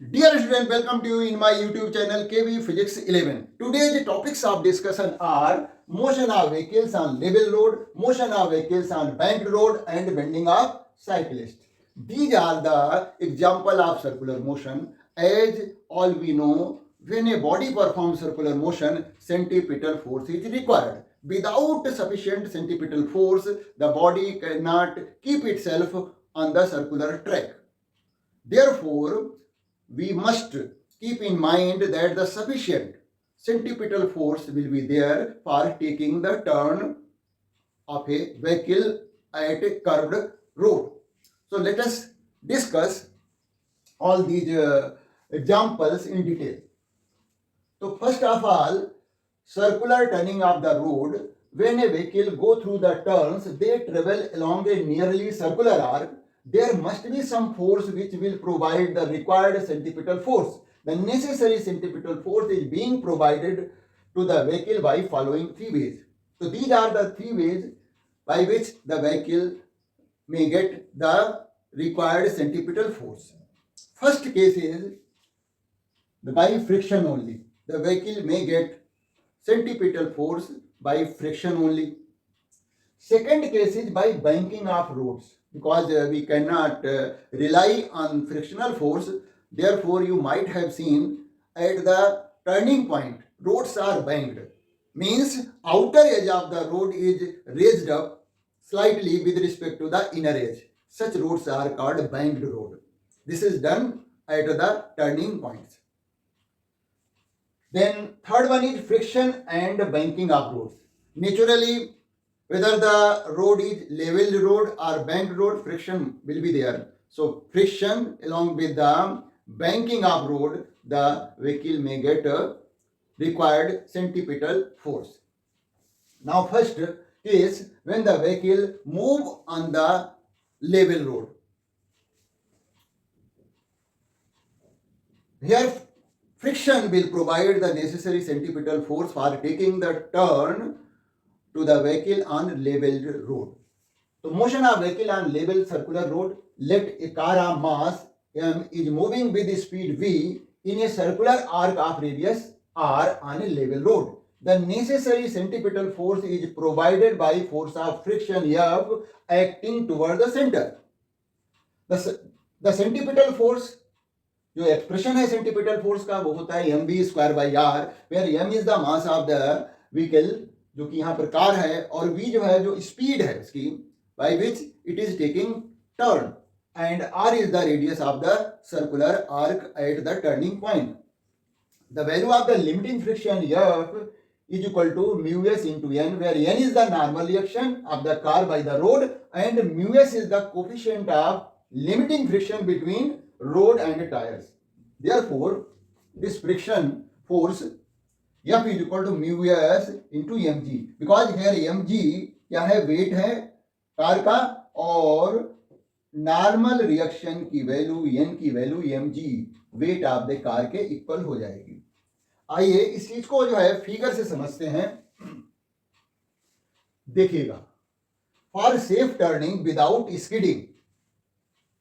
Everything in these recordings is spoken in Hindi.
Dear student, welcome to you in my YouTube channel KV Physics 11. Today's topics of discussion are motion of vehicles on level road, motion of vehicles on banked road, and bending of cyclists. These are the example of circular motion. As all we know, when a body performs circular motion, centripetal force is required. Without sufficient centripetal force, the body cannot keep itself on the circular track. Therefore, we must keep in mind that the sufficient centripetal force will be there for taking the turn of a vehicle at a curved road. So let us discuss all these examples in detail. So first of all, circular turning of the road. When a vehicle go through the turns, they travel along a nearly circular arc. There must be some force which will provide the required centripetal force. The necessary centripetal force is being provided to the vehicle by following three ways. So these are the three ways by which the vehicle may get the required centripetal force. First case is by friction only. The vehicle may get centripetal force by friction only. Second case is by banking of roads, because we cannot rely on frictional force. Therefore, you might have seen at the turning point, roads are banked. Means outer edge of the road is raised up slightly with respect to the inner edge. Such roads are called banked road. This is done at the turning points. Then third one is friction and banking of roads. Naturally, whether the road is level road or banked road, friction will be there. So friction along with the banking of road, the vehicle may get a required centripetal force. Now first is when the vehicle move on the level road. Here friction will provide the necessary centripetal force for taking the turn to the vehicle on level road. So motion of vehicle on level circular road. Let a car of mass m is moving with speed v in a circular arc of radius r on a level road. The necessary centripetal force is provided by force of friction F acting toward the center. The centripetal force, जो एक्सप्रेशन है सेंटीपिटल फोर्स का, वो होता है M V square by R, where M is the mass of the vehicle, जो कि यहाँ पर कार है, और वी जो है जो स्पीड है उसकी by which it is taking turn, and R is the radius of the circular arc at the turning point. The value of the limiting friction F is equal to mu s into n, where n is the normal reaction of the car by the road and mu s is the coefficient of limiting friction between road and tires. Therefore, this friction force F is equal to mu s into mg, because here mg क्या है, वेट है कार का, और नॉर्मल रिएक्शन की वैल्यू n की value mg weight of the car के इक्वल हो जाएगी. आइए इस चीज को जो है फिगर से समझते हैं. देखिएगा, for safe turning without skidding,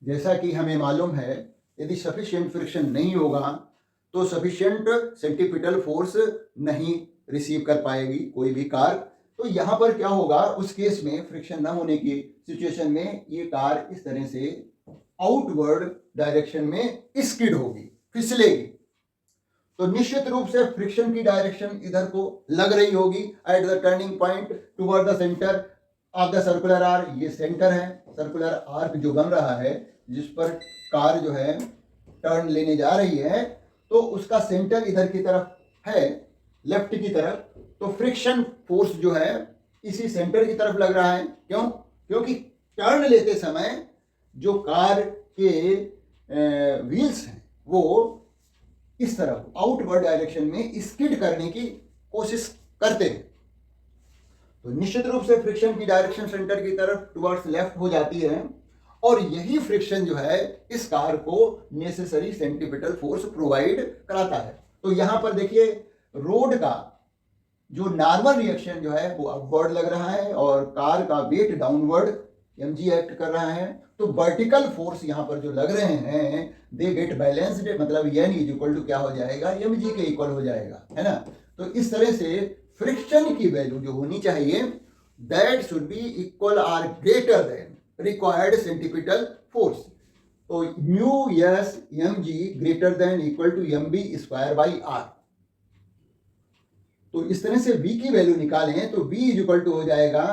जैसा कि हमें मालूम है, यदि सफिशिएंट फ्रिक्शन नहीं होगा तो सफिशिएंट सेंट्रीपिटल फोर्स नहीं रिसीव कर पाएगी कोई भी कार. तो यहां पर क्या होगा, उस केस में फ्रिक्शन न होने की सिचुएशन में ये कार इस तरह से आउटवर्ड डायरेक्शन में स्किड होगी, फिसलेगी. तो निश्चित रूप से फ्रिक्शन की डायरेक्शन इधर को लग रही होगी eight the turning point toward the centre of the circular arc. ये सेंटर है, सर्कुलर आर्क जो बन रहा है जिस पर कार जो है टर्न लेने जा रही है, तो उसका सेंटर इधर की तरफ है, लेफ्ट की तरफ. तो फ्रिक्शन फोर्स जो है इसी सेंटर की तरफ लग रहा है. क्यों? क्योंकि टर्न लेते समय जो कार के व्हील्स हैं वो इस तरफ आउटवर्ड डायरेक्शन में स्किड करने की कोशिश करते हैं. तो निश्चित रूप से फ्रिक्शन की डायरेक्शन सेंटर की तरफ टुवर्ड्स लेफ्ट हो जाती है, और यही फ्रिक्शन जो है इस कार को नेसेसरी सेंट्रीपिटल फोर्स प्रोवाइड कराता है. तो यहां पर देखिए, रोड का जो नॉर्मल रिएक्शन जो है वो अपवर्ड लग रहा है और कार का वेट डाउनवर्ड mg एक्ट कर रहा है, तो वर्टिकल फोर्स यहाँ पर जो लग रहे हैं दे गेट बैलेंस्ड, मतलब n इज इक्वल टू क्या हो जाएगा, mg के इक्वल हो जाएगा, है ना। तो इस तरह से फ्रिक्शन की वैल्यू जो होनी चाहिए that should be equal or greater than required centripetal force. तो mu S M G greater than equal to M B square by R. तो इस तरह से v की वैल्यू निकालें तो v इज इक्वल टू हो जाएगा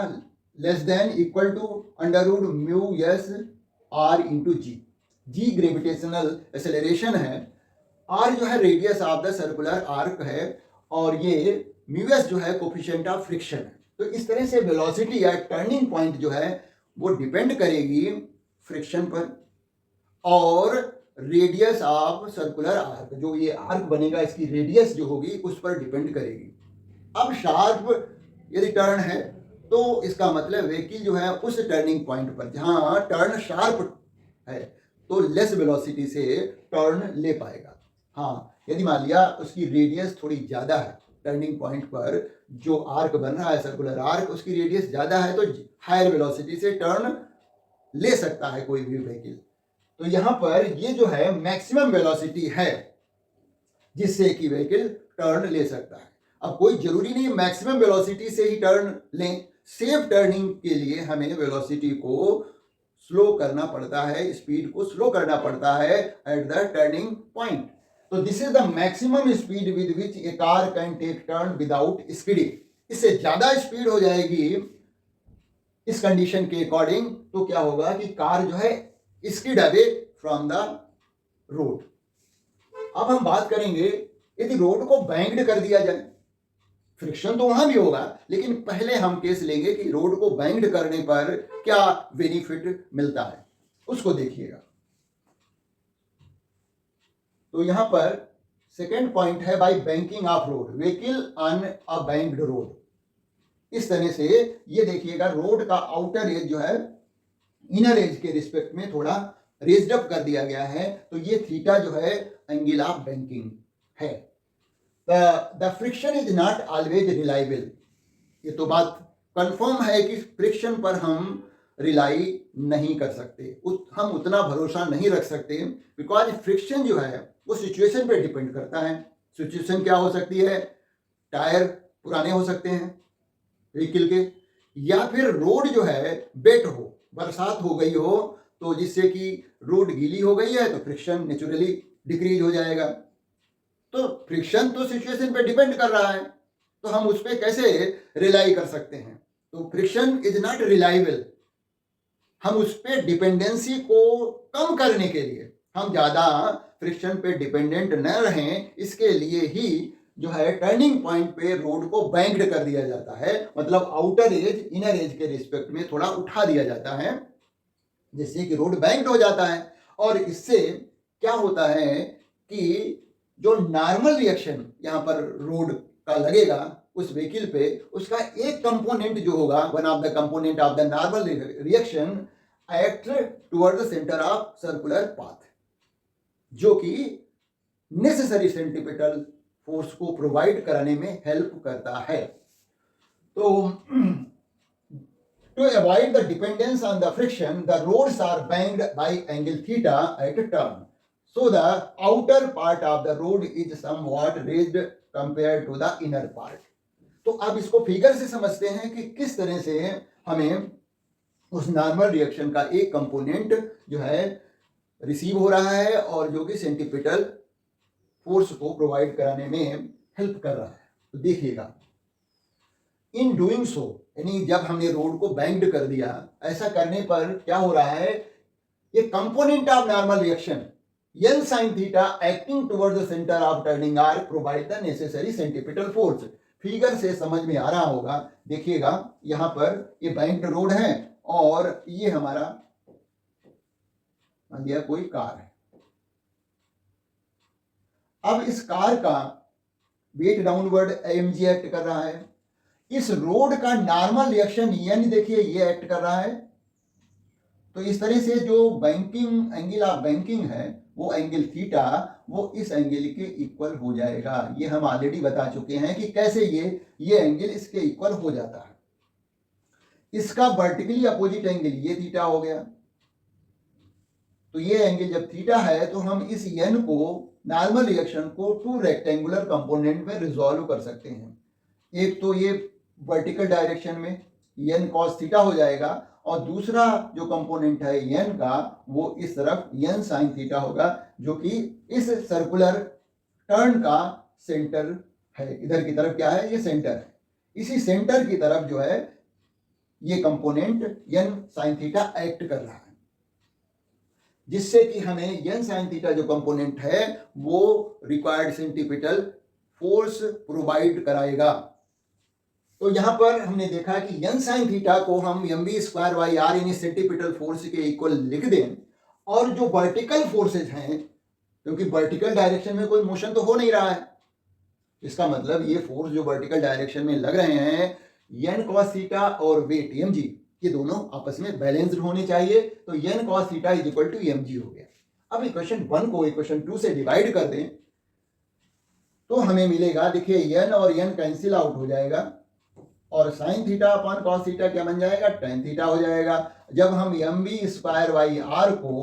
less than equal to under root mu S R into G. G gravitational acceleration है, आर जो है radius of the circular arc है, और ये म्यू एस जो है कोफिशिएंट ऑफ फ्रिक्शन है। तो इस तरह से वेलोसिटी या टर्निंग पॉइंट जो है वो डिपेंड करेगी फ्रिक्शन पर और रेडियस ऑफ सर्कुलर आर्क, जो ये आर्क बनेगा इसकी रेडियस जो होगी उस पर डिपेंड करेगी। अब शार्प यदि टर्न है तो इसका मतलब व्हीकल जो है उस टर्निंग पॉइंट पर जहां टर्न शार्प है तो लेस वेलोसिटी से टर्न ले पाएगा। हाँ, यदि मान लिया उसकी रेडियस थोड़ी ज़्यादा है, टर्निंग पॉइंट पर जो आर्क बन रहा है सर्कुलर आर्क उसकी रेडियस ज़्यादा है तो हायर वेलोसिटी से टर्न ले सकता है कोई भी व्हीकल। तो यहाँ पर ये जो है मैक्सिमम वेलोसिटी है जिससे कि व्हीकल टर्न ले सकता है। अब कोई जरूरी नहीं मैक्सिमम वेलोसिटी से ही टर्न लें, सेफ टर्निंग के लिए हमें वेलोसिटी को स्लो करना पड़ता है, स्पीड को स्लो करना पड़ता है एट द टर्निंग पॉइंट। तो this is the maximum speed with which a car can take turn without skidding. इससे ज्यादा स्पीड हो जाएगी इस कंडीशन के अकॉर्डिंग तो क्या होगा कि कार जो है skid away from the road. अब हम बात करेंगे यदि रोड को बैंक्ड कर दिया जाए, फ्रिक्शन तो वहां भी होगा, लेकिन पहले हम केस लेंगे कि रोड को बैंक्ड करने पर क्या बेनिफिट मिलता है उसको देखिएगा। तो यहां पर सेकेंड पॉइंट है by banking of road vehicle on a banked road. इस तरह से ये देखिएगा रोड का आउटर एज जो है इनर एज के रिस्पेक्ट में थोड़ा रेज्ड अप कर दिया गया है, तो ये थीटा जो है एंगल ऑफ बैंकिंग है। The friction is not always reliable. ये तो बात कंफर्म है कि फ्रिक्शन पर हम रिलाई नहीं कर सकते, हम उतना भरोसा नहीं रख सकते, बिकॉज फ्रिक्शन जो है वो सिचुएशन पे डिपेंड करता है। सिचुएशन क्या हो सकती है, टायर पुराने हो सकते हैं व्हीकल के, या फिर रोड जो है वेट हो, बरसात हो गई हो तो जिससे कि रोड गीली हो गई है तो फ्रिक्शन नेचुरली डिक्रीज हो जाएगा। तो फ्रिक्शन तो सिचुएशन पे डिपेंड कर रहा है, तो हम उस पर कैसे रिलाई कर सकते हैं। तो फ्रिक्शन इज नॉट रिलायबल। हम उस पर डिपेंडेंसी को कम करने के लिए हम ज़्यादा फ्रिक्शन पे डिपेंडेंट न रहें, इसके लिए ही जो है टर्निंग पॉइंट पे रोड को बैंक्ड कर दिया जाता है, मतलब आउटर एज इनर एज के रिस्पेक्ट में थोड़ा उठा दिया जाता है जिससे कि रोड बैंक्ड हो जाता है। और इससे क्या होता है कि जो नॉर्मल रिएक्शन यहाँ पर रोड का लगेगा उस व्हीकल पे, उसका एक कंपोनेंट जो होगा, one of the component of the normal reaction act toward the centre of circular path, जो कि नेसेसरी सेंटीपिटल फोर्स को प्रोवाइड कराने में हेल्प करता है। तो to avoid the dependence on the friction, the roads are banked by angle theta at turn. So the outer part of the road is somewhat raised compared to the inner part. तो अब इसको फिगर से समझते हैं कि किस तरह से हमें उस नॉर्मल रिएक्शन का एक कंपोनेंट जो है रिसीव हो रहा है और जो कि सेंटीपिटल फोर्स को प्रोवाइड कराने में हेल्प कर रहा है। तो देखिएगा, इन डूइंग सो, यानी जब हमने रोड को बैंक्ड कर दिया, ऐसा करने पर क्या हो रहा है, ये component of normal reaction n sin theta acting towards the centre of turning arc provide the necessary centripetal force. Figure से समझ में आ रहा होगा, देखिएगा यहां पर ये बैंक्ड रोड है और ये हमारा मान लिया कोई कार है। अब इस कार का वेट डाउनवर्ड mg एक्ट कर रहा है, इस रोड का नॉर्मल रिएक्शन यानी देखिए ये एक्ट कर रहा है। तो इस तरह से जो बैंकिंग एंगल ऑफ बैंकिंग है वो एंगल थीटा वो इस एंगल के इक्वल हो जाएगा। ये हम ऑलरेडी बता चुके हैं कि कैसे ये एंगल इसके इक्वल हो जाता है। इसका वर्टिकली अपोजिट एंगल ये थीटा हो गया। तो ये एंगल जब थीटा है तो हम इस n को नॉर्मल रिएक्शन को टू रेक्टेंगुलर कंपोनेंट में रिजॉल्व कर सकते हैं। एक तो ये वर्टिकल डायरेक्शन में n cos थीटा हो जाएगा और दूसरा जो कंपोनेंट है n का वो इस तरफ n sin थीटा होगा, जो कि इस सर्कुलर टर्न का सेंटर है। इधर की तरफ क्या है, ये सेंटर है। इसी सेंटर की तरफ जो है ये component n sin theta act कर रहा है, जिससे कि हमें n sin थीटा जो कंपोनेंट है वो रिक्वायर्ड सेंटीपिटल फोर्स प्रोवाइड कराएगा। तो यहां पर हमने देखा कि n sin थीटा को हम mv²/r यानी सेंटीपिटल फोर्स के इक्वल लिख दें, और जो वर्टिकल फोर्सेज हैं, क्योंकि वर्टिकल डायरेक्शन में कोई मोशन तो हो नहीं रहा है, इसका मतलब ये फोर्स जो वर्टिकल डायरेक्शन में लग रहे हैं n cos थीटा और वेट mg, ये दोनों आपस में बैलेंस्ड होने चाहिए। तो n cos theta is equal to mg हो गया। अब इक्वेशन 1 को इक्वेशन 2 से डिवाइड कर दें तो हमें मिलेगा, देखिए n और n कैंसिल आउट हो जाएगा और sine theta upon cos theta क्या बन जाएगा, टेन थीटा हो जाएगा। जब हम mv²/r को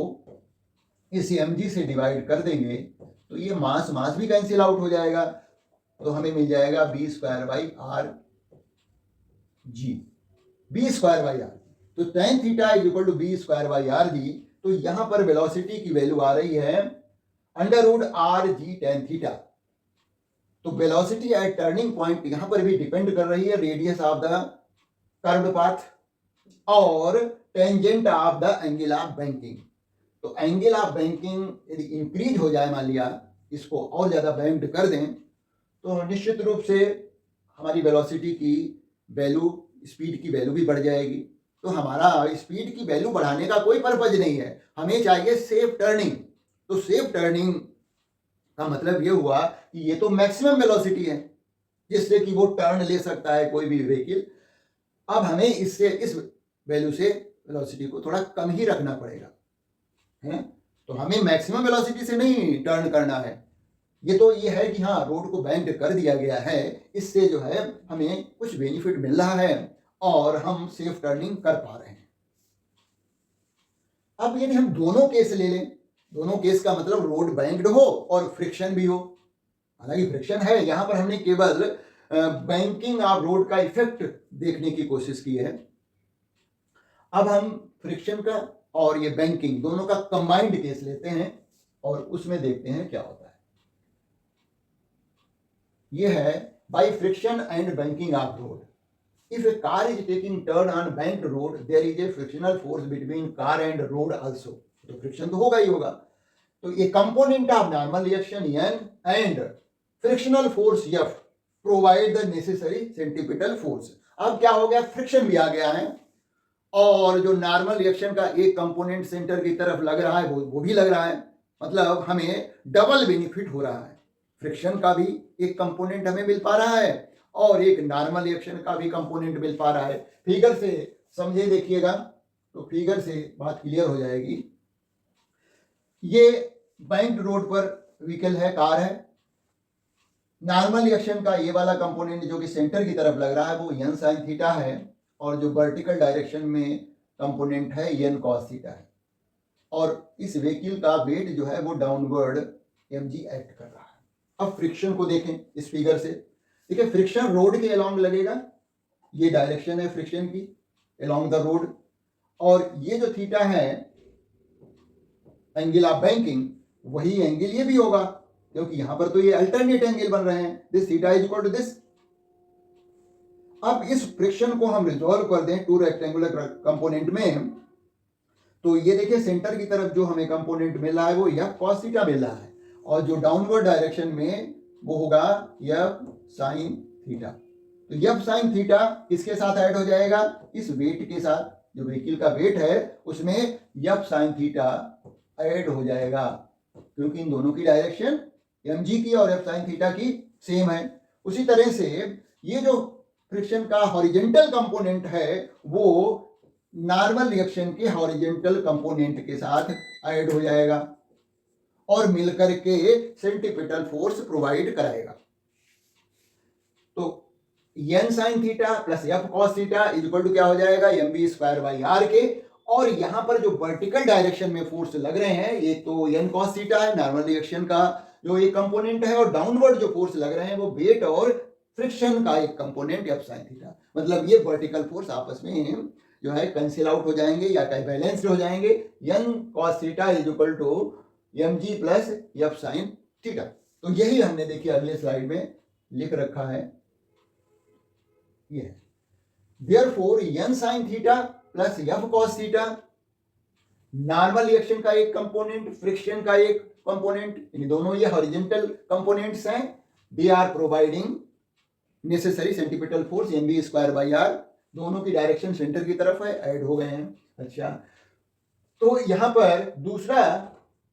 इस mg से डिवाइड कर देंगे तो ये मास मास भी कैंसिल आउट हो जाएगा, तो हमें मिल जाएगा b²/r g, b²/r। तो tan theta is equal to b²/r g। तो यहां पर वेलोसिटी की वैल्यू आ रही है √r(g) tan थीटा। तो वेलोसिटी एट टर्निंग पॉइंट यहां पर भी डिपेंड कर रही है radius of the curved path और tangent of the angle of banking. तो एंगल ऑफ बैंकिंग यदि इंक्रीज हो जाए, मान लिया इसको और ज्यादा बेंड कर दें, तो निश्चित रूप से हमारी वेलोसिटी की वैल्यू, स्पीड की वैल्यू भी बढ़ जाएगी। तो हमारा स्पीड की वैल्यू बढ़ाने का कोई पर्पज नहीं है, हमें चाहिए सेफ टर्निंग। तो सेफ टर्निंग का मतलब ये हुआ कि ये तो मैक्सिमम वेलोसिटी है जिससे कि वो टर्न ले सकता है कोई भी व्हीकल। अब हमें इससे, इस वैल्यू से वेलोसिटी को थोड़ा कम ही रखना पड़ेगा, है? तो हमें मैक्सिमम वेलोसिटी से नहीं टर्न करना है। ये तो ये है कि हाँ, रोड को बेंड कर दिया गया है, इससे जो है हमें कुछ बेनिफिट मिल रहा है और हम सेफ टर्निंग कर पा रहे हैं। अब यदि हम दोनों केस ले लें, दोनों केस का मतलब रोड बैंक्ड हो और फ्रिक्शन भी हो। हालांकि फ्रिक्शन है, यहां पर हमने केवल बैंकिंग ऑफ रोड का इफेक्ट देखने की कोशिश की है। अब हम फ्रिक्शन का और ये बैंकिंग दोनों का कंबाइंड केस लेते हैं और उसमें देखते हैं क्या होता है। यह है by friction and banking of road. If a car is taking turn on banked road, there is a frictional force between car and road also. तो फ्रिक्शन तो होगा ही होगा। तो ये component of normal reaction n and frictional force F provide the necessary centripetal force. अब क्या हो गया, फ्रिक्शन भी आ गया है और जो नॉर्मल रिएक्शन का एक कंपोनेंट सेंटर की तरफ लग रहा है वो भी लग रहा है। मतलब हमें डबल बेनिफिट हो रहा है, फ्रिक्शन का भी एक कंपोनेंट हमें मिल पा रहा है और एक नॉर्मल रिएक्शन का भी कंपोनेंट मिल पा रहा है। फिगर से समझे देखिएगा तो फिगर से बात क्लियर हो जाएगी। ये बैंक्ड रोड पर व्हीकल है, कार है। नॉर्मल रिएक्शन का ये वाला कंपोनेंट जो कि सेंटर की तरफ लग रहा है वो n sin थीटा है और जो वर्टिकल डायरेक्शन में कंपोनेंट है n cos थीटा है और इस व्हीकल का वेट जो है वो डाउनवर्ड mg एक्ट कर रहा है। अब फ्रिक्शन को देखें इस फिगर से, देखिए फ्रिक्शन रोड के अलोंग लगेगा, ये डायरेक्शन है फ्रिक्शन की अलोंग द रोड, और ये जो थीटा है एंगल ऑफ बैंकिंग, वही एंगल ये भी होगा क्योंकि यहां पर तो ये अल्टरनेट एंगल बन रहे हैं, this theta is equal to this. अब इस फ्रिक्शन को हम रिजॉल्व कर दें टू रेक्टेंगुलर कंपोनेंट में, तो ये देखिए सेंटर की तरफ जो हमें कंपोनेंट मिल रहा है वो F cos थीटा मिल रहा है और जो डाउनवर्ड डायरेक्शन में वो होगा F sin थीटा। तो F sin थीटा किसके साथ ऐड हो जाएगा, इस वेट के साथ, जो व्हीकल का वेट है उसमें F sin थीटा ऐड हो जाएगा क्योंकि इन दोनों की डायरेक्शन mg की और F sin थीटा की सेम है। उसी तरह से ये जो फ्रिक्शन का हॉरिजेंटल कंपोनेंट है वो नॉर्मल रिएक्शन के हॉरिजेंटल कंपोनेंट के साथ ऐड हो जाएगा और मिलकर के सेंटीपिटल फोर्स प्रोवाइड कराएगा। तो N sine theta plus F cos theta is equal to क्या हो जाएगा, M B square by R के। और यहां पर जो वर्टिकल डायरेक्शन में फोर्स लग रहे हैं ये तो एन कॉस थीटा है, नॉर्मल रिएक्शन का जो एक कंपोनेंट है, और डाउनवर्ड जो फोर्स लग रहे हैं वो वेट और फ्रिक्शन का एक कंपोनेंट एफ साइन थीटा। मतलब ये वर्टिकल फोर्स आपस में जो है कैंसिल आउट हो जाएंगे या कहीं बैलेंस्ड हो जाएंगे। N cos theta is equal to M G plus F sine theta. तो यही हमने देखिए अगले स्लाइड में लिख रखा है, ये therefore N sine theta plus F cos theta normal reaction का एक कंपोनेंट, फ्रिक्शन का एक कंपोनेंट, इन दोनों ये हॉरिजॉन्टल कंपोनेंट्स हैं। They are providing necessary centripetal force M B square by R. दोनों की डायरेक्शन सेंटर की तरफ है, ऐड हो गए हैं। अच्छा, तो यहां पर दूसरा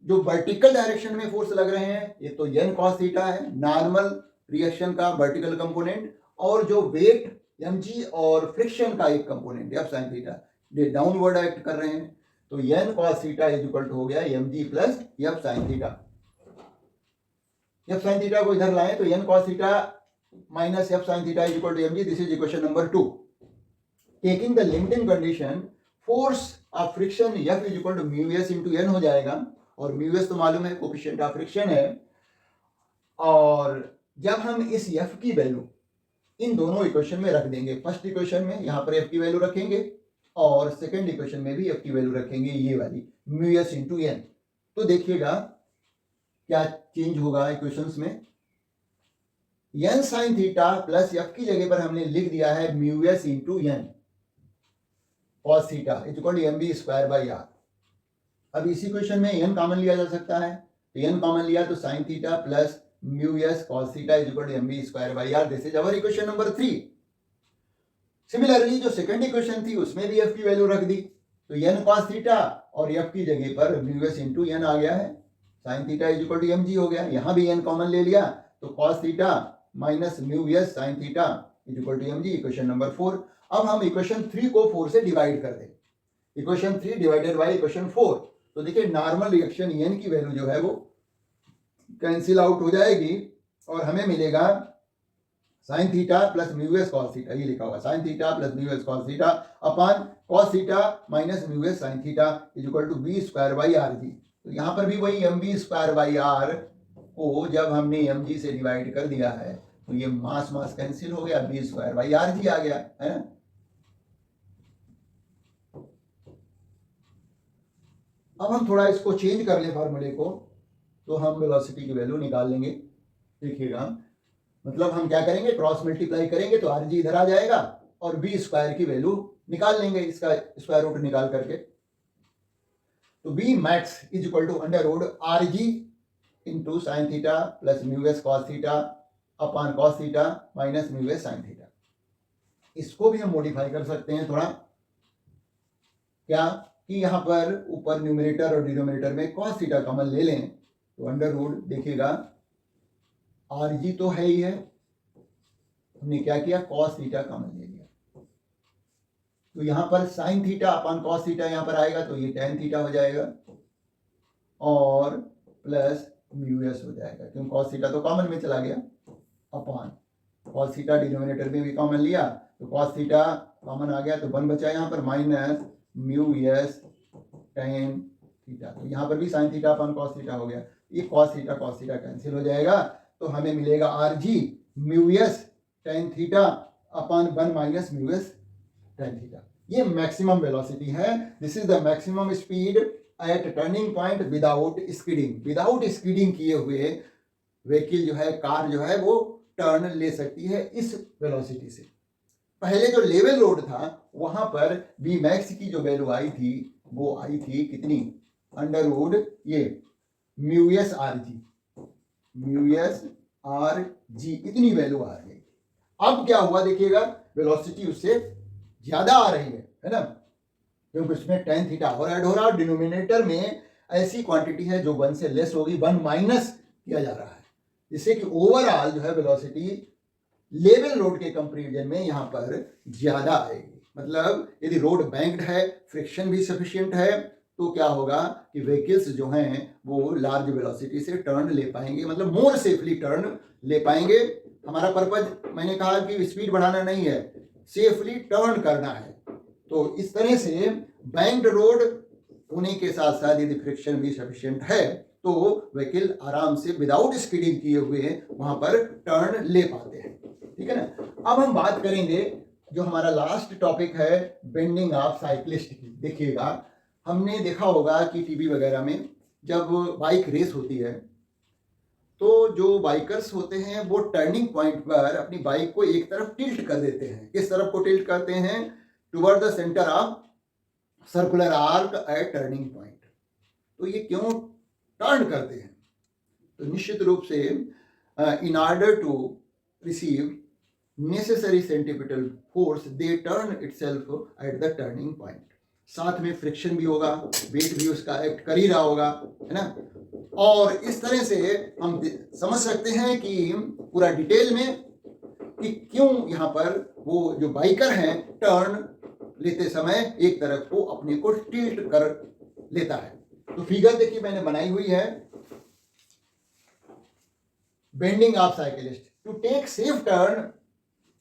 जो वर्टिकल डायरेक्शन में फोर्स लग रहे हैं ये तो एन कॉस थीटा है, नॉर्मल रिएक्शन का वर्टिकल कंपोनेंट, और जो वेट एम जी और फ्रिक्शन का एक कंपोनेंट एफ साइन थीटा, ये डाउनवर्ड एक्ट कर रहे हैं। तो N cos theta is equal to हो गया M G plus F sine theta. F sine theta को इधर लाएं तो N cos theta minus F sine theta is equal to M G. This is equation number 2। Taking the limiting condition, force of friction F is equal to mu S into N हो जाएगा, और म्यू एस तो मालूम है कोफिशिएंट ऑफ फ्रिक्शन है। और जब हम इस एफ की वैल्यू इन दोनों इक्वेशन में रख देंगे, फर्स्ट इक्वेशन में यहां पर एफ की वैल्यू रखेंगे और सेकंड इक्वेशन में भी एफ की वैल्यू रखेंगे, ये वाली म्यू एस इंटू एन। तो देखिएगा क्या चेंज होगा इक्वेशंस में। N sine theta plus F की जगह पर हमने लिख दिया है mu S into N cos theta is equal to M B square by R. अब इसी क्वेश्चन में एन कॉमन लिया जा सकता है, तो एन कॉमन लिया तो sine theta plus mu S cos theta is equal to M B square by R. This is our equation number 3। Similarly जो सेकंड इक्वेशन थी उसमें भी एफ की वैल्यू रख दी, तो एन कॉस थीटा और एफ की जगह पर म्यू एस इंटू एन आ गया है, sine theta is equal to M G हो गया। यहां भी एन कॉमन ले लिया तो cos theta minus mu s sine theta is equal to M g, equation number 4। अब हम इक्वेशन 3 को 4 से डिवाइड कर दें, इक्वेशन 3 डिवाइडेड बाई इक्वेशन 4। तो देखिए नॉर्मल रिएक्शन एन की वैल्यू जो है वो कैंसिल आउट हो जाएगी और हमें मिलेगा sine theta plus mu S cos theta, ये लिखा हुआ sine theta plus mu S cos theta upon cos theta minus mu s sine theta is equal to b square by are g. तो यहाँ पर भी वही m B square by r को जब हमने एम जी से डिवाइड कर दिया है तो ये मास मास कैंसिल हो गया, B square by are G आ गया है। अब हम थोड़ा इसको चेंज कर ले फॉर्मूले को, तो हम वेलोसिटी की वैल्यू निकाल लेंगे। देखिएगा मतलब हम क्या करेंगे, क्रॉस मल्टीप्लाई करेंगे तो आर जी इधर आ जाएगा और बी स्क्वायर की वैल्यू निकाल लेंगे इसका स्क्वायर रूट निकाल करके। तो b max is equal to under root r g into sine theta plus mu S cos theta upon cos theta minus mu s sine theta. इसको भी हम मॉडिफाई कर सकते हैं थोड़ा, क्या कि यहां पर ऊपर न्यूमरेटर और डिनोमिनेटर में कॉस थीटा कॉमन ले लें तो अंडर रूट देखिएगा आर जी तो है ही है, हमने क्या किया कॉस थीटा कॉमन ले लिया, तो यहां पर sine theta upon cos theta यहां पर आएगा तो ये टेन थीटा हो जाएगा और प्लस म्यू एस हो जाएगा, क्योंकि कॉस थीटा तो कॉमन में चला गया, अपॉन कॉस थीटा डिनोमिनेटर में भी कॉमन लिया तो कॉस थीटा कॉमन आ गया तो 1 बचा यहाँ पर minus mu S tan theta. तो यहाँ पर भी sine theta upon cos theta हो गया, ये कॉस थीटा कैंसिल हो जाएगा तो हमें मिलेगा R G mu S tan theta upon 1 minus mu S tan theta. ये मैक्सिमम वेलोसिटी है, this is the maximum speed at turning point without skidding. Without skidding किए हुए व्हीकल जो है, कार जो है वो टर्न ले सकती है इस वेलोसिटी से। पहले जो लेवल रोड था वहां पर बी मैक्स की जो वैल्यू आई थी वो आई थी कितनी, अंडर रूट ये mu S R G, mu S R G इतनी वैल्यू आ रही है। अब क्या हुआ देखिएगा, वेलोसिटी उससे ज्यादा आ रही है ना, क्योंकि उसमें टेन थीटा और ऐड हो रहा है, डिनोमिनेटर में ऐसी क्वांटिटी है जो 1 से लेस होगी, 1 माइनस किया जा रहा है, जिससे कि ओवरऑल जो है वेलोसिटी लेवल रोड के कंपैरिजन में यहाँ पर ज्यादा आएगी। मतलब यदि रोड बैंक्ड है, फ्रिक्शन भी सफिशिएंट है, तो क्या होगा कि व्हीकल्स जो हैं वो लार्ज वेलोसिटी से टर्न ले पाएंगे, मतलब मोर सेफली टर्न ले पाएंगे हमारा पर्पज मैंने कहा कि स्पीड बढ़ाना नहीं है, सेफली टर्न करना है। तो इस तरह से बैंक्ड रोड होने के साथ साथ यदि फ्रिक्शन भी सफिशिएंट है तो व्हीकल आराम से विदाउट स्किडिंग किए हुए वहां पर टर्न ले पाते हैं। ठीक है ना। अब हम बात करेंगे जो हमारा लास्ट टॉपिक है बेंडिंग ऑफ साइक्लिस्ट की। देखिएगा, हमने देखा होगा कि टीवी वगैरह में जब बाइक रेस होती है तो जो बाइकर्स होते हैं वो टर्निंग पॉइंट पर अपनी बाइक को एक तरफ टिल्ट कर देते हैं। किस तरफ को टिल्ट करते हैं? Toward the centre of circular arc eight turning point. तो ये क्यों टर्न करते हैं? तो निश्चित रूप से in order to receive necessary centripetal force they turn itself at the turning point. साथ में फ्रिक्शन भी होगा, वेट भी उसका एक्ट कर ही रहा होगा, है ना। और इस तरह से हम समझ सकते हैं कि पूरा डिटेल में कि क्यों यहाँ पर वो जो बाइकर हैं टर्न लेते समय एक तरफ को अपने को टिल्ट कर लेता है। तो फिगर देखिए मैंने बनाई हुई है। Bending of cyclist, to take safe turn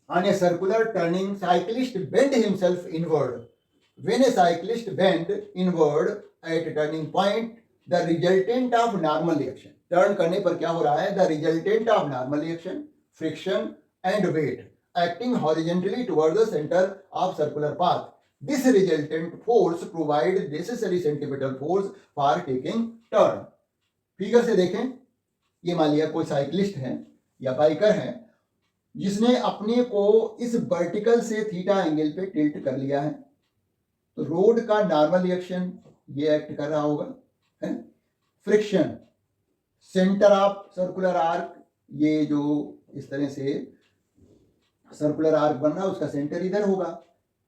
on a circular turning, cyclist bend himself inward. When a cyclist bend inward at a turning point, the resultant of normal reaction, turn करने पर क्या हो रहा है? The resultant of normal reaction, friction and weight acting horizontally toward the center of circular path. This resultant force provides necessary centripetal force for taking turn. Figure से देखें, ये मान लिया कोई साइकिलिस्ट है या बाइकर है जिसने अपने को इस वर्टिकल से थीटा एंगल पे टिल्ट कर लिया है। तो रोड का नॉर्मल रिएक्शन ये एक्ट कर रहा होगा, है। Friction, centre of circular arc, ये जो इस तरह से सर्कुलर आर्क बन रहा है उसका सेंटर इधर होगा,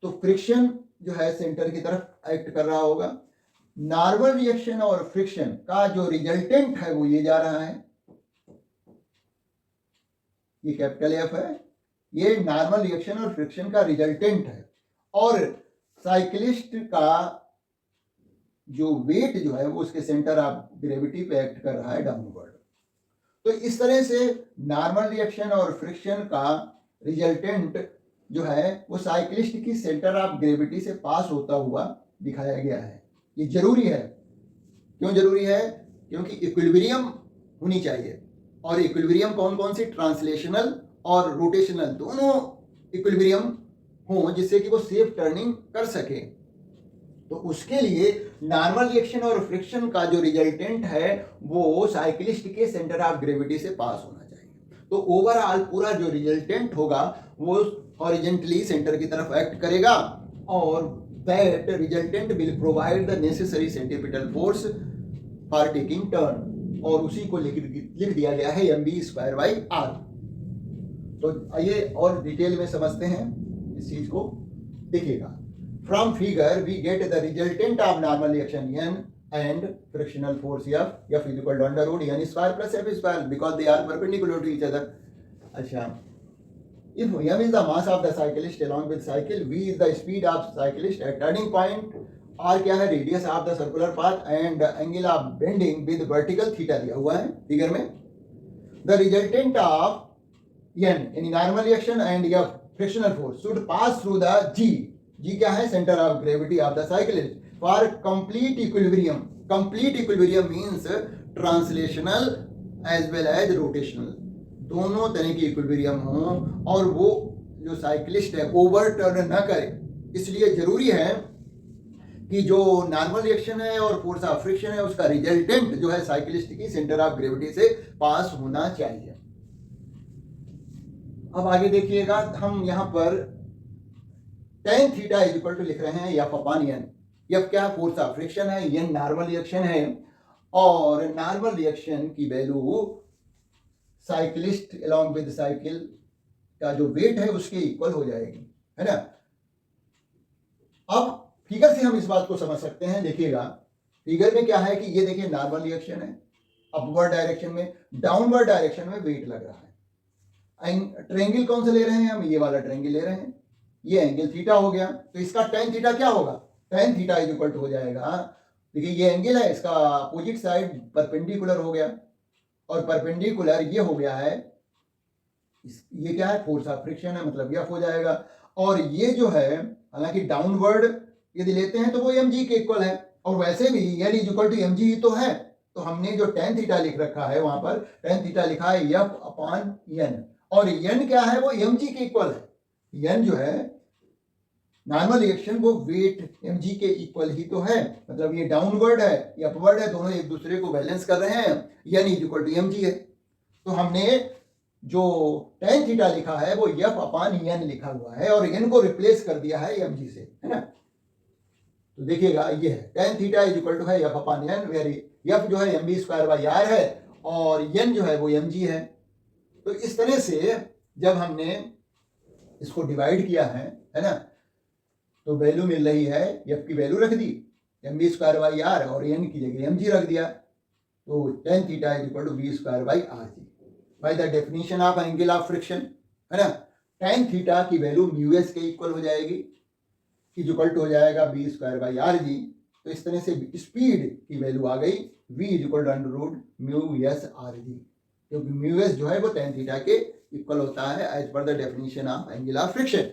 तो फ्रिक्शन जो है सेंटर की तरफ एक्ट कर रहा होगा। नॉर्मल रिएक्शन और फ्रिक्शन का जो रिजल्टेंट है वो ये जा रहा है, ये कैपिटल एफ है, ये नॉर्मल रिएक्शन और फ्रिक्शन का रिजल्टेंट है। और साइकिलिस्ट का जो वेट जो है वो उसके सेंटर ऑफ ग्रेविटी पे एक्ट कर रहा है डाउनवर्ड। तो इस तरह से नॉर्मल रिएक्शन और फ्रिक्शन का रिजल्टेंट जो है वो साइकिलिस्ट की सेंटर ऑफ ग्रेविटी से पास होता हुआ दिखाया गया है। ये जरूरी है। क्यों जरूरी है? क्योंकि इक्विलिब्रियम होनी चाहिए। और इक्विलिब्रियम कौन कौन सी? ट्रांसलेशनल और रोटेशनल, दोनों इक्विलिब्रियम हो जिससे कि वो सेफ टर्निंग कर सके। तो उसके लिए नॉर्मल रिएक्शन और फ्रिक्शन का जो रिजल्टेंट है वो साइकिलिस्ट के सेंटर ऑफ ग्रेविटी से पास होना चाहिए। तो ओवरऑल पूरा जो रिजल्टेंट होगा वो हॉरिजॉन्टली सेंटर की तरफ एक्ट करेगा और that resultant will provide the necessary centripetal force for taking turn. और उसी को लिख दिया गया है mv²/r। तो आइए और डिटेल में समझते हैं इस चीज को। देखिएगा, from figure we get the resultant of normal reaction n and frictional force f is equal to under root n square plus f square because they are perpendicular to each other. अच्छा, if m is the mass of the cyclist along with cycle, v is the speed of cyclist at turning point, और क्या है? Radius of the circular path and angle of bending with vertical theta दिया हुआ है फिगर में। द रिजल्टेंट ऑफ एन यानी नॉर्मल रिएक्शन एंड या frictional force should pass through the G. G क्या है? Centre of gravity of the cyclist for complete equilibrium. Complete equilibrium means translational as well as rotational, दोनों तरह की इक्विलिब्रियम हो और वो जो साइकिलिस्ट है ओवर टर्न न करे। इसलिए जरूरी है कि जो नॉर्मल रिएक्शन है और फोर्स ऑफ फ्रिक्शन है उसका रिजल्टेंट जो है साइकिलिस्ट की सेंटर ऑफ ग्रेविटी से पास होना चाहिए। अब आगे देखिएगा, हम यहां पर tan theta is equal to लिख रहे हैं एफ अपॉन एन। एफ क्या? फोर्स ऑफ फ्रिक्शन है, एन नॉर्मल रिएक्शन है और नॉर्मल रिएक्शन की value cyclist along with cycle का जो वेट है उसके इक्वल हो जाएगी, है ना। अब फिगर से हम इस बात को समझ सकते हैं। देखिएगा, फिगर में क्या है कि ये देखिए नॉर्मल रिएक्शन है अपवर्ड डायरेक्शन में, डाउनवर्ड डायरेक्शन में वेट लग रहा है। ट्रायंगल कौन सा ले रहे हैं हम? ये वाला ट्रायंगल ले रहे हैं। ये एंगल थीटा हो गया, तो इसका tan थीटा क्या होगा? tan theta is equal to हो जाएगा, देखिए ये एंगल है, इसका अपोजिट साइड परपेंडिकुलर हो गया और परपेंडिकुलर ये हो गया है ये क्या है, फोर्स ऑफ फ्रिक्शन है, मतलब F हो जाएगा। और ये जो है, हालांकि डाउनवर्ड यदि लेते हैं तो वो mg के इक्वल है, और वैसे भी n इक्वल टू mg ही तो है, तो हमने जो tan थीटा लिख रखा है वहां पर tan थीटा लिखा है F अपॉन n, और n क्या है, वो mg के इक्वल है। n जो है नॉर्मल रिएक्शन, वो वेट mg के इक्वल ही तो है, मतलब ये डाउनवर्ड है ये अपवर्ड है, दोनों एक दूसरे को बैलेंस कर रहे हैं, n इक्वल टू mg है। तो हमने जो tan थीटा लिखा है वो F अपान n लिखा हुआ है, और n को रिप्लेस कर दिया है mg से, है ना। तो देखिएगा ये है tan theta is equal to है F upon n, very F जो है mv स्क्वायर बाई r है, और n जो है वो mg है। तो इस तरह से जब हमने इसको डिवाइड किया है ना, तो वैल्यू मिल रही है, F की वैल्यू रख दी mv स्क्वायर बाई r, और n की जगह mg रख दिया, तो tan theta is equal to v square by rg by the definition of angle of friction, है ना। tan थीटा की वैल्यू म्यू एस के इक्वल हो जाएगी, इज इक्वल टू हो जाएगा v स्क्वायर बाई rg। तो इस तरह से स्पीड की वैल्यू आ गई v is equal to under root mu s rg, क्योंकि म्यू एस जो है वो tan थीटा के इक्वल होता है एज पर the definition of angle of friction.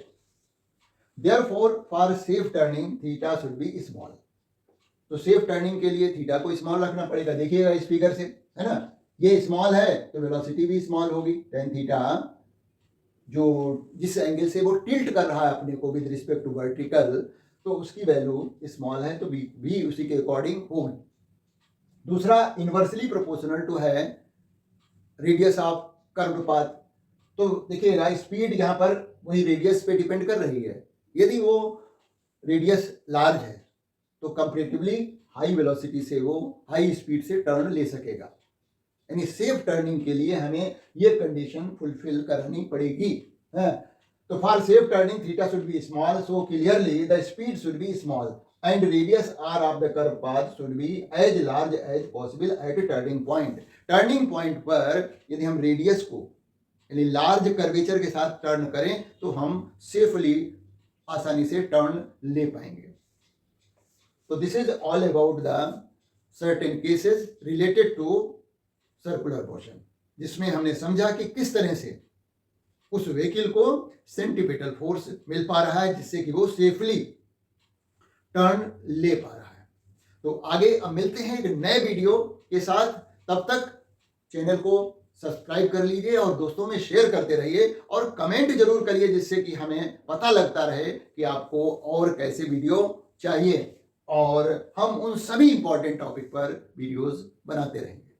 Therefore, for safe turning, theta should be small. तो सेफ टर्निंग के लिए थीटा को स्मॉल रखना पड़ेगा, देखिएगा इस फिगर से, है ना। ये स्मॉल है तो वेलोसिटी भी स्मॉल होगी, tan थीटा जो जिस एंगल से वो टिल्ट कर रहा है अपने को विद रिस्पेक्ट टू वर्टिकल, तो उसकी वैल्यू स्मॉल है, तो भी उसी के अकॉर्डिंग होगी। दूसरा, इनवर्सली प्रोपोर्शनल टू है रेडियस ऑफ कर्व्ड पाथ। तो देखिएगा स्पीड यहाँ पर वही रेडियस पे डिपेंड कर रही है, यदि वो रेडियस लार्ज है तो कंपैरेटिवली हाई वेलोसिटी से वो हाई स्पीड से टर्न ले सकेगा, यानी सेफ टर्निंग के लिए हमें ये कंडीशन फुलफिल करनी पड़ेगी, है। तो for safe turning theta should be small, so clearly the speed should be small and radius r of the curve path should be as large as possible at turning point. Turning point पर यदि हम रेडियस को यानी लार्ज कर्वेचर के साथ टर्न करें तो हम सेफली आसानी से टर्न ले पाएंगे। तो this is all about the certain cases related to circular motion, जिसमें हमने समझा कि किस तरह से उस व्हीकल को सेंट्रीपिटल फोर्स मिल पा रहा है जिससे कि वो सेफली टर्न ले पा रहा है। तो आगे अब मिलते हैं एक नए वीडियो के साथ, तब तक चैनल को सब्सक्राइब कर लीजिए और दोस्तों में शेयर करते रहिए, और कमेंट जरूर करिए जिससे कि हमें पता लगता रहे कि आपको और कैसे वीडियो चाहिए, और हम उन सभी इंपॉर्टेंट टॉपिक पर वीडियोस बनाते रहेंगे।